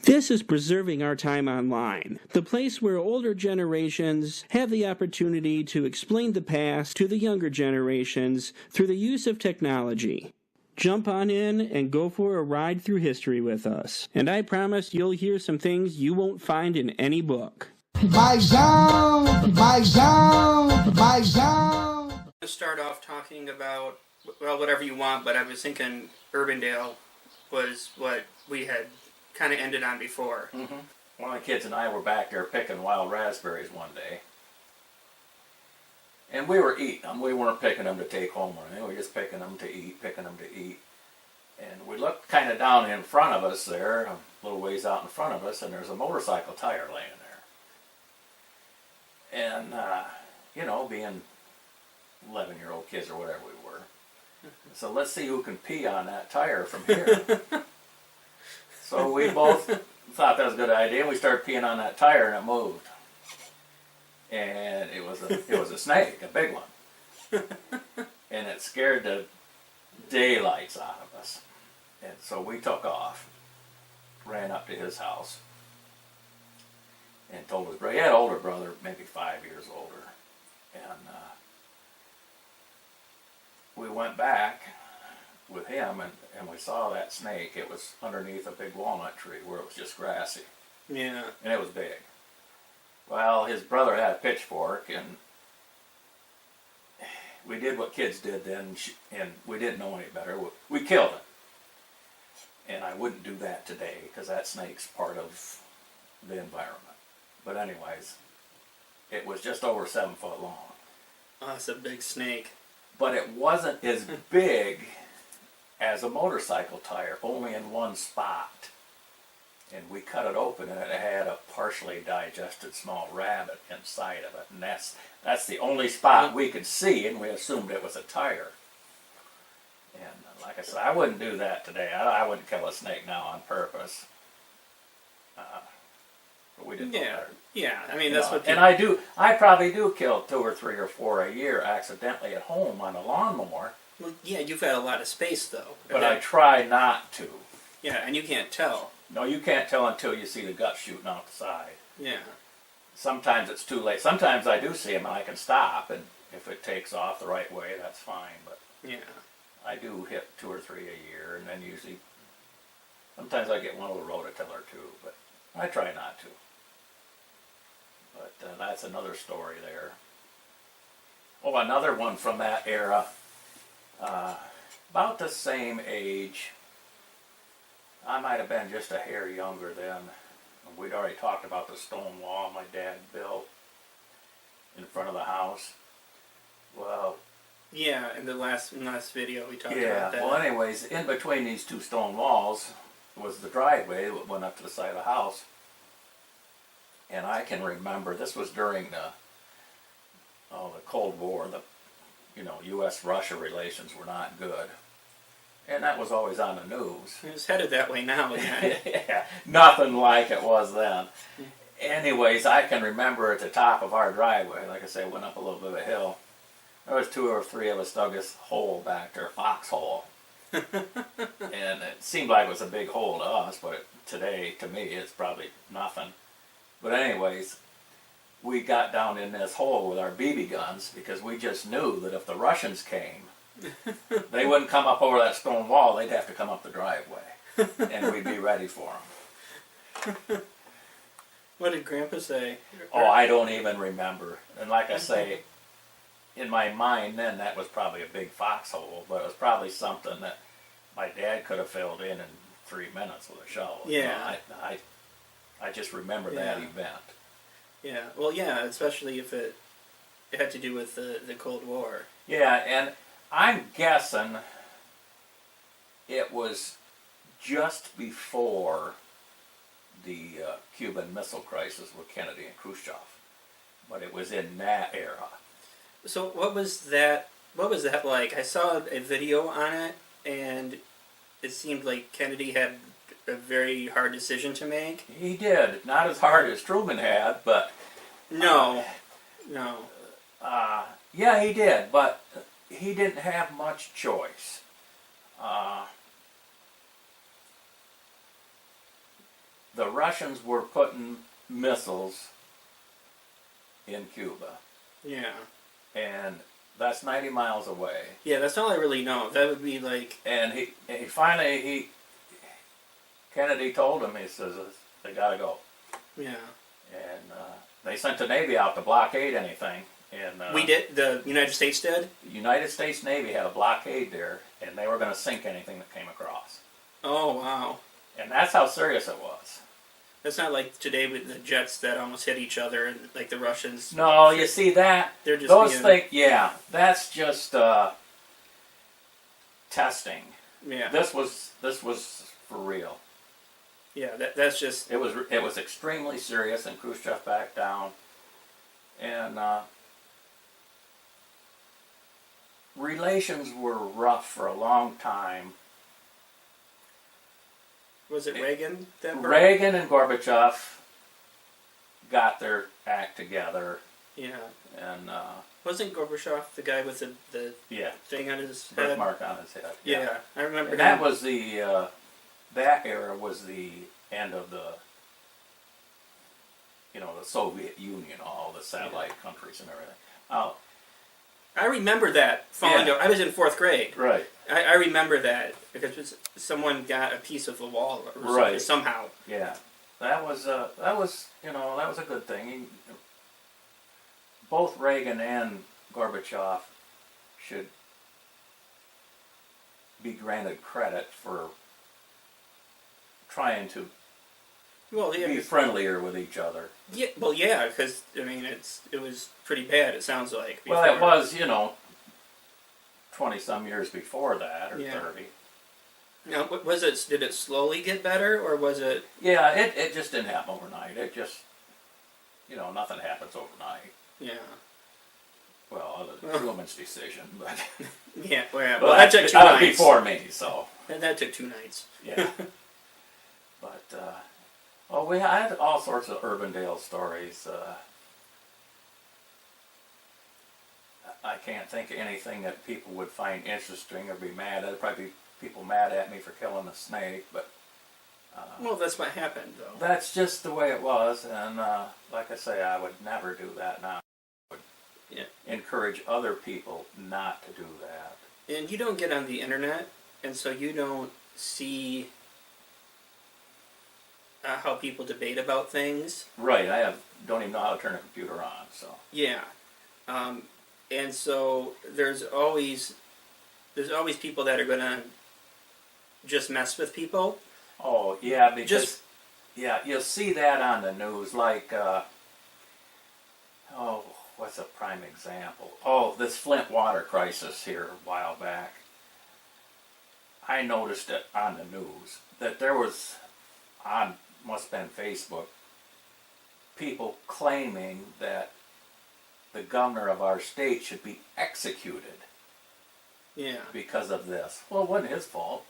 This is Preserving Our Time Online, the place where older generations have the opportunity to explain the past to the younger generations through the use of technology. Jump on in and go for a ride through history with us, and I promise you'll hear some things you won't find in any book. Baizão. To start off talking about, well, whatever you want, but I was thinking Urbandale was what we had kind of ended on before. Mm-hmm. One of the kids and I were back there picking wild raspberries one day. And we were eating them. We weren't picking them to take home or anything. We were just picking them to eat. And we looked kind of down in front of us there, a little ways out in front of us, and there's a motorcycle tire laying there. And, being 11-year-old kids or whatever we were. So let's see who can pee on that tire from here. So we both thought that was a good idea, and we started peeing on that tire, and it moved. And it was a snake, a big one. And it scared the daylights out of us. And so we took off, ran up to his house, and told his brother, he had an older brother, maybe 5 years older. And we went back with him, and we saw that snake. It was underneath a big walnut tree where it was just grassy. Yeah. And it was big. Well, his brother had a pitchfork, and we did what kids did then, and we didn't know any better. We killed it. And I wouldn't do that today, because that snake's part of the environment. But anyways, it was just over 7 foot long. Oh, that's a big snake. But it wasn't as big as a motorcycle tire, only in one spot. And we cut it open, and it had a partially digested small rabbit inside of it. And that's the only spot we could see, and we assumed it was a tire. And like I said, I wouldn't do that today. I wouldn't kill a snake now on purpose. But we didn't know better. Yeah, I mean, that's what... And I probably do kill 2 or 3 or 4 a year accidentally at home on a lawnmower. Well, yeah, you've got a lot of space, though. But I try not to. Yeah, and you can't tell. No, you can't tell until you see the gut shooting out the side. Yeah. Sometimes it's too late. Sometimes I do see them and I can stop, and if it takes off the right way, that's fine. But yeah, I do hit 2 or 3 a year, and then usually, sometimes I get one little rototiller too, but I try not to. But that's another story there. Oh, another one from that era, about the same age. I might have been just a hair younger then. We'd already talked about the stone wall my dad built in front of the house. Well, yeah, in the last video we talked yeah, about that. Well, anyways, in between these 2 stone walls was the driveway that went up to the side of the house. And I can remember, this was during the Cold War. U.S.-Russia relations were not good. And that was always on the news. It's headed that way now. Yeah. Yeah, nothing like it was then. Anyways, I can remember at the top of our driveway, like I say, went up a little bit of a hill. There was 2 or 3 of us dug this hole back there, foxhole. And it seemed like it was a big hole to us, but today, to me, it's probably nothing. But anyways, we got down in this hole with our BB guns because we just knew that if the Russians came, they wouldn't come up over that stone wall, they'd have to come up the driveway. And we'd be ready for them. What did Grandpa say? Oh, I don't even remember. And like I say, in my mind then, that was probably a big foxhole, but it was probably something that my dad could have filled in 3 minutes with a shovel. Yeah. I just remember that event. Yeah, well, yeah, especially if it had to do with the Cold War. Yeah, and I'm guessing it was just before the Cuban Missile Crisis with Kennedy and Khrushchev, but it was in that era. So what was that like? I saw a video on it, and it seemed like Kennedy had a very hard decision to make. He did. Not as hard as Truman had, but... No. Yeah, he did, but he didn't have much choice. the Russians were putting missiles in Cuba, Yeah. and that's 90 miles away. Yeah, that's all I really know. That would be like. And he finally Kennedy told him, he says, they gotta go. Yeah. And they sent the Navy out to blockade anything. And We did. The United States did. the United States Navy had a blockade there, and they were going to sink anything that came across. Oh wow. And that's how serious it was. That's not like today with the jets that almost hit each other, and like the Russians. No, you see that? They're just Those being, things, yeah, that's just testing. Yeah. This was for real. Yeah. That's just. It was extremely serious, and Khrushchev backed down. And relations were rough for a long time. Was it Reagan that broke? Reagan and Gorbachev got their act together, Yeah. and Wasn't Gorbachev the guy with the yeah, thing on his head? birthmark on his head. Yeah, I remember And him. that was the that era was the end of the the Soviet Union, all the satellite countries and everything. Oh, I remember that falling Yeah. down. I was in 4th grade. right, I remember that because someone got a piece of the wall or something, Right. somehow. yeah, that was that was a good thing. Both Reagan and Gorbachev should be granted credit for trying to Well, yeah, be friendlier with each other. yeah, well, yeah, because I mean, it was pretty bad. It sounds like. Well, it before. was 20-some years before that, or Yeah. 30. Now, was it? Did it slowly get better, or was it? Yeah, it just didn't happen overnight. It just nothing happens overnight. Yeah, Well, other than Truman's decision, but yeah. Well, but that took 2 that was nights. before me, so That took 2 nights. yeah. But I had all sorts of Urbandale stories. I can't think of anything that people would find interesting or be mad at. There'd probably be people mad at me for killing a snake, but Well, that's what happened, though. that's just the way it was. And like I say, I would never do that now. I would Yeah. encourage other people not to do that. And you don't get on the internet, and so you don't see how people debate about things. Right, don't even know how to turn a computer on, so. Yeah, and so there's always people that are gonna just mess with people. Oh, yeah, because, Just- you'll see that on the news, like, what's a prime example? Oh, this Flint water crisis here a while back. I noticed it on the news, that there was, must have been Facebook, people claiming that the governor of our state should be executed Yeah, because of this. Well, it wasn't his fault.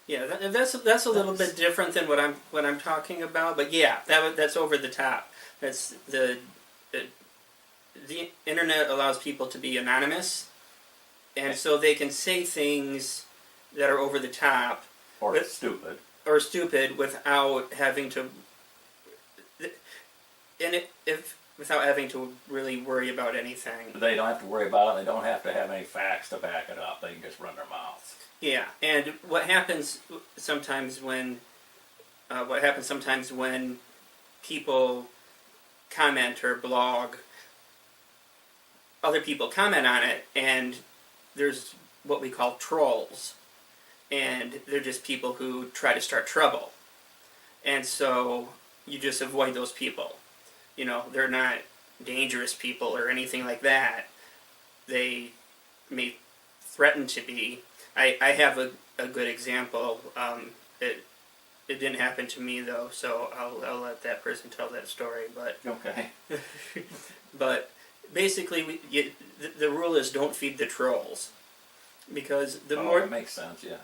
yeah. That's a little bit different than what I'm talking about. But yeah, that's over the top. That's the internet allows people to be anonymous, and so they can say things that are over the top Or But- stupid. or stupid without having to, without having to really worry about anything. They don't have to worry about it. They don't have to have any facts to back it up. They can just run their mouths. Yeah, and what happens sometimes when people comment or blog, other people comment on it, and there's what we call trolls, and they're just people who try to start trouble, and so you just avoid those people. They're not dangerous people or anything like that. They may threaten to be. I have a good example. It didn't happen to me though, so I'll let that person tell that story. Okay. But basically, the rule is don't feed the trolls, because the It makes sense, yeah.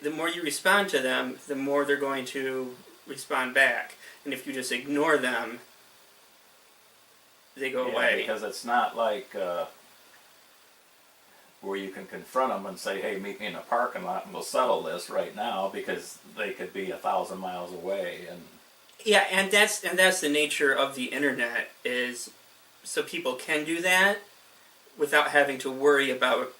the more you respond to them, the more they're going to respond back. And if you just ignore them, they go Yeah, away. because it's not like where you can confront them and say, hey, meet me in a parking lot and we'll settle this right now, because they could be 1,000 miles away. And Yeah, and that's the nature of the internet, is so people can do that without having to worry about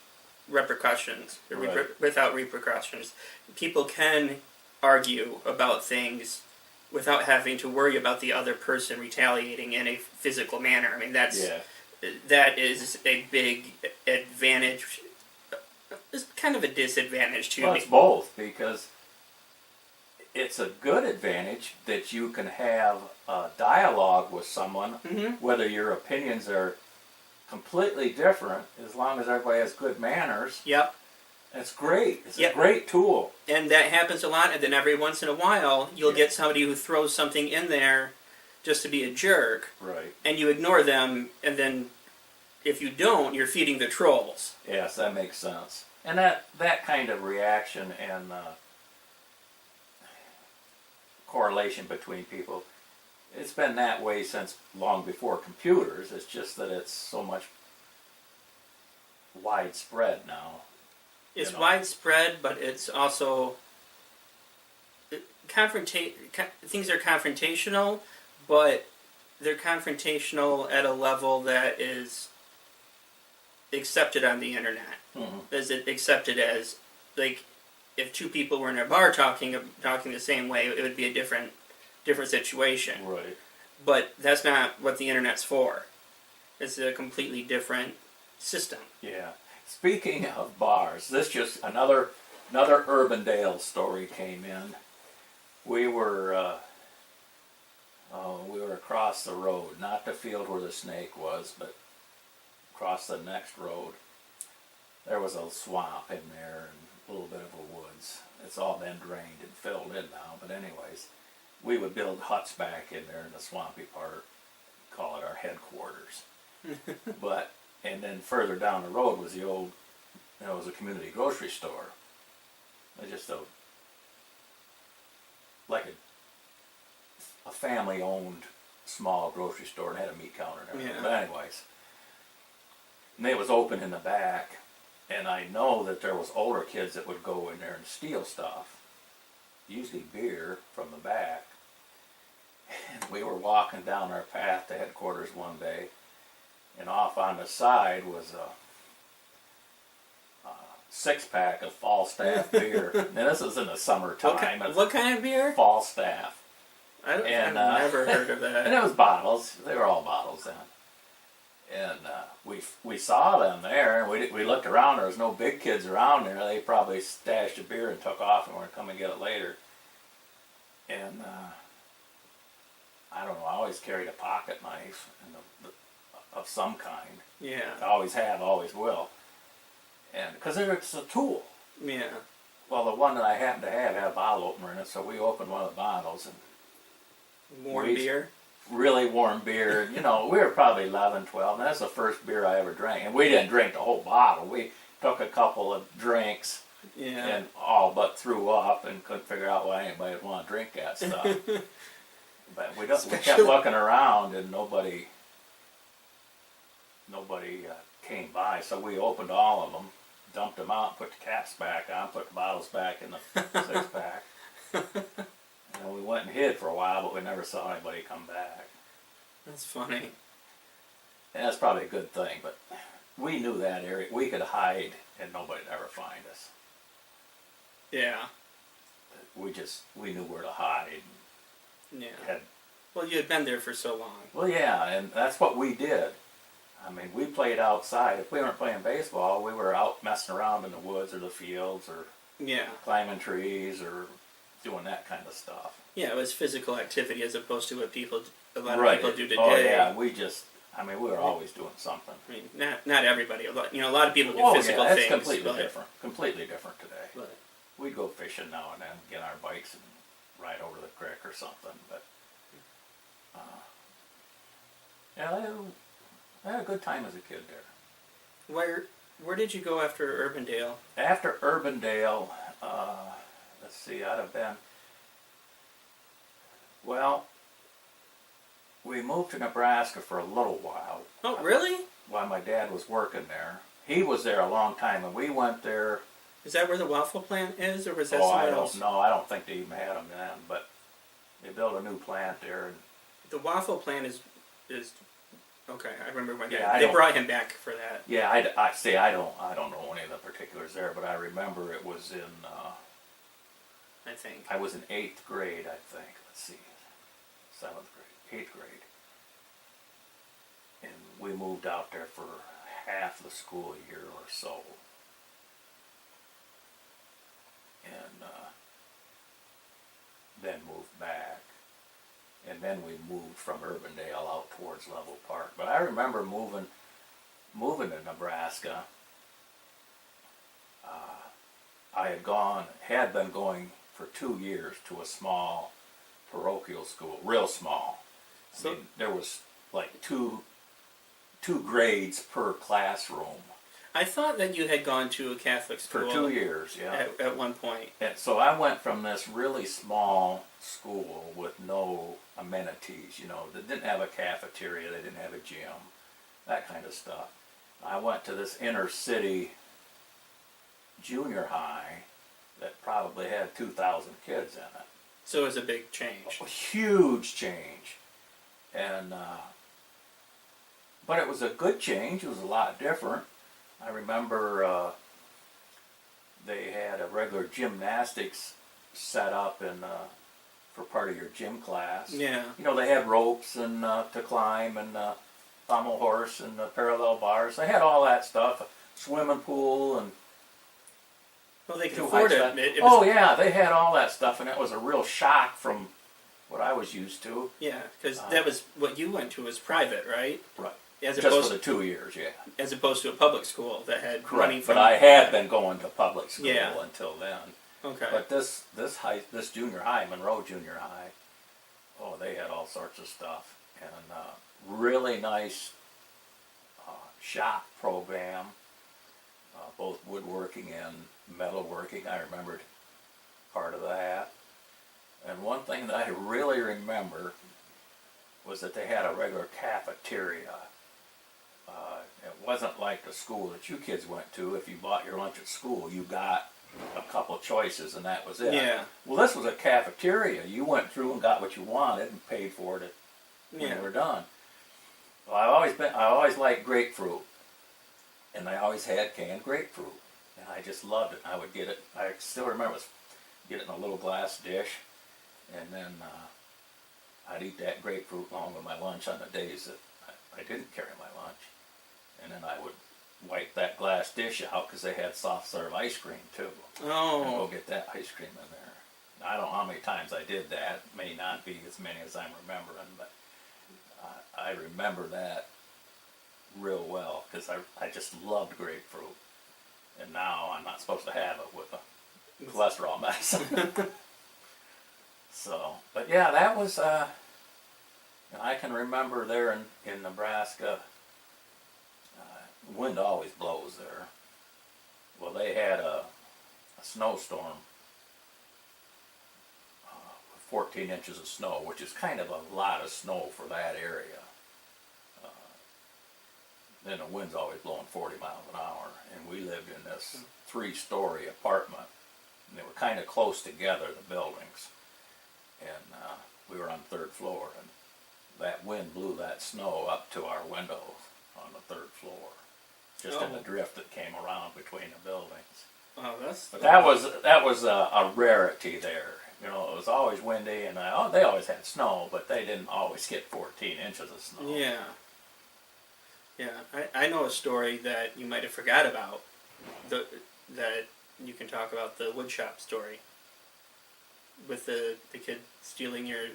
repercussions, Right. without repercussions. People can argue about things without having to worry about the other person retaliating in a physical manner. I mean, Yeah. that is a big advantage. It's kind of a disadvantage too. Well, it's both, because it's a good advantage that you can have a dialogue with someone, whether your opinions are completely different, as long as everybody has good manners. Yep. It's great. It's Yep. a great tool. And that happens a lot, and then every once in a while, you'll get somebody who throws something in there just to be a jerk, Right. and you ignore them, and then if you don't, you're feeding the trolls. Yes, that makes sense. And that kind of reaction and correlation between people, it's been that way since long before computers. It's just that it's so much widespread now. It's You know. widespread, but it's also things are confrontational, but they're confrontational at a level that is accepted on the internet. Mhm. Is it accepted as, like, if two people were in a bar talking the same way, it would be a different situation. Right. But that's not what the internet's for. It's a completely different system. Yeah. Speaking of bars, this just another Urbandale story came in. We were across the road, not the field where the snake was, but across the next road. There was a swamp in there and a little bit of a woods. It's all been drained and filled in now, but anyways, we would build huts back in there in the swampy part, call it our headquarters. And then further down the road was the old, it was a community grocery store. It was just like a family-owned small grocery store, and had a meat counter and everything. Yeah. But anyways, and it was open in the back, and I know that there was older kids that would go in there and steal stuff, usually beer from the back. And we were walking down our path to headquarters one day, and off on the side was a six-pack of Falstaff beer. Now this was in the summertime. What kind of beer? Falstaff. I've And, never heard of And that. it was bottles. They were all bottles then. And we saw them there, and we looked around. There was no big kids around there. They probably stashed a beer and took off and were going to come and get it later. And I don't know. I always carried a pocket knife of some kind. Yeah. I always have, always will. And because it's a tool. Yeah. Well, the one that I happened to have had a bottle opener in it, so we opened one of the bottles and Warm beer. really warm beer. You know, we were probably 11, 12, and that's the first beer I ever drank. And we didn't drink the whole bottle. We took a couple of drinks Yeah. and all but threw up and couldn't figure out why anybody would want to drink that stuff. But we kept looking around, and nobody came by, so we opened all of them, dumped them out, put the caps back on, put the bottles back in the six-pack. And we went and hid for a while, but we never saw anybody come back. That's funny. And that's probably a good thing, but we knew that area. We could hide and nobody'd ever find us. Yeah. We knew where to hide. Yeah. Well, you had been there for so long. Well, yeah, and that's what we did. I mean, we played outside. If we weren't playing baseball, we were out messing around in the woods or the fields or Yeah. climbing trees or doing that kind of stuff. Yeah, it was physical activity as opposed to what a lot of Right. people do today. Oh, yeah, we were always doing something. I mean, not everybody. A lot of people do Oh, physical yeah, things. it's completely but, different. Completely different today. But, We'd go fishing now and then, get on our bikes and ride over the creek or something. But yeah, I had a good time as a kid there. where did you go after Urbandale? After Urbandale, let's see, I'd have been, well, we moved to Nebraska for a little while. Oh, really? While my dad was working there. He was there a long time, and we went there. Is that where the waffle plant is, or was that I somewhere don't else? know. I don't think they even had them then, but They built a new plant there, and The waffle plant is okay. I remember when Yeah, I they don't- brought him back for that. yeah, I say I don't know any of the particulars there, but I remember it was in I think. I was in 8th grade, I think. Let's see, 7th grade, 8th grade, and we moved out there for half the school year or so, and then moved back, and then we moved from Urbandale out towards Level Park. But I remember moving to Nebraska. I had been going for 2 years to a small parochial school, real small. So- There was like two grades per classroom I thought that you had gone to a Catholic for school 2 years. Yeah. at one point. And so I went from this really small school with no amenities, that didn't have a cafeteria, they didn't have a gym, that kind of stuff. I went to this inner city junior high that probably had 2,000 kids in it. So it was a big change. A huge change. And, but it was a good change, it was a lot different. I remember they had a regular gymnastics set up for part of your gym class. Yeah. They had ropes and to climb and pommel horse and parallel bars. They had all that stuff. Swimming pool and Well, they could two afford high it. step- Oh yeah, they had all that stuff, and it was a real shock from what I was used to. Yeah, because that was what you went to was private, right? Right. As Just for opposed the 2 years, yeah. as opposed to a public school that had money Correct. from. But I had been going to public school Yeah. until then. Okay. But this junior high, Monroe Junior High, oh, they had all sorts of stuff, and really nice shop program, both woodworking and metalworking. I remembered part of that. And one thing that I really remember was that they had a regular cafeteria. It wasn't like the school that you kids went to. If you bought your lunch at school, you got a couple choices and that was it. Yeah. Well, this was a cafeteria. You went through and got what you wanted and paid for it when Yeah. you were done. Well, I always liked grapefruit, and I always had canned grapefruit, and I just loved it. I would get it. I still remember get it in a little glass dish, and then I'd eat that grapefruit along with my lunch on the days that I didn't carry my lunch, and then I would wipe that glass dish out because they had soft serve ice cream too. And go Oh. get that ice cream in there. I don't know how many times I did that. It may not be as many as I'm remembering, but I remember that real well because I just loved grapefruit. And now I'm not supposed to have it with a cholesterol medicine. So, but yeah, that was, I can remember there in Nebraska, wind always blows there. Well, they had a snowstorm, 14 inches of snow, which is kind of a lot of snow for that area. Then the wind's always blowing 40 miles an hour, and we lived in this 3-story apartment, and they were kind of close together, the buildings, and we were on the 3rd floor, and that wind blew that snow up to our windows on the 3rd floor, just in the drift that came around between the buildings. Oh, that's. But that was a rarity there. It was always windy, and they always had snow, but they didn't always get 14 inches of snow. Yeah. Yeah, I know a story that you might have forgot about. That you can talk about the woodshop story. With the kid stealing your.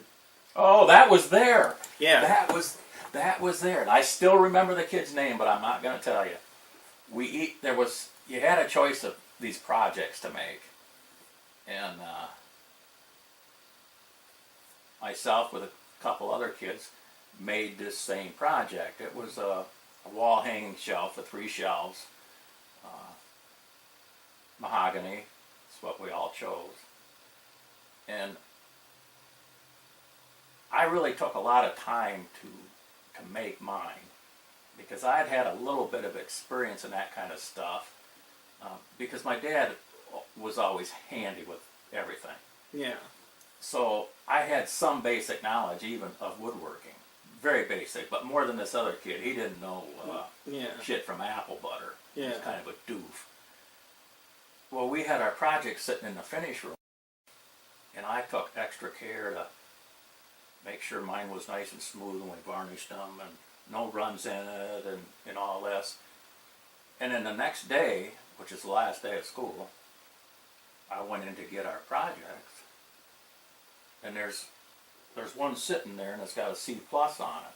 Oh, that was there. Yeah. That was there, and I still remember the kid's name, but I'm not going to tell you. You had a choice of these projects to make, and myself with a couple other kids made this same project. It was a wall hanging shelf with 3 shelves, mahogany. That's what we all chose, and I really took a lot of time to make mine because I'd had a little bit of experience in that kind of stuff because my dad was always handy with everything. Yeah. So I had some basic knowledge even of woodworking. Very basic, but more than this other kid. He didn't know Yeah. shit from apple butter. He was Yeah. kind of a doof. Well, we had our project sitting in the finish room, and I took extra care to make sure mine was nice and smooth when we varnished them, and no runs in it, and all this. And then the next day, which is the last day of school, I went in to get our projects, and there's one sitting there, and it's got a C plus on it.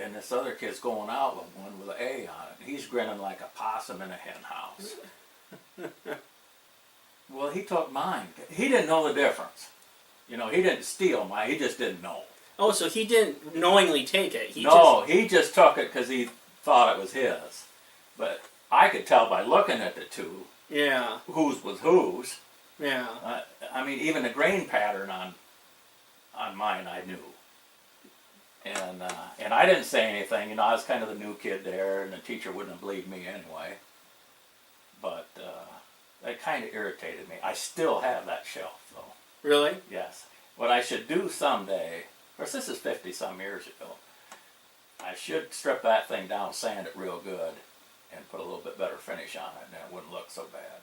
And this other kid's going out with one with an A on it, and he's grinning like a possum in a hen house. Well, he took mine. He didn't know the difference. You know, he didn't steal mine. He just didn't know. Oh, so he didn't knowingly take it. He He just took it because he thought it was his. But I could tell by looking at the two Yeah. whose was whose. Yeah. I mean, even the grain pattern on mine, I knew. And I didn't say anything. You know, I was kind of the new kid there, and the teacher wouldn't have believed me anyway. But that kind of irritated me. I still have that shelf, though. Really? Yes. What I should do someday, of course this is 50-some years ago, I should strip that thing down, sand it real good, and put a little bit better finish on it, and it wouldn't look so bad.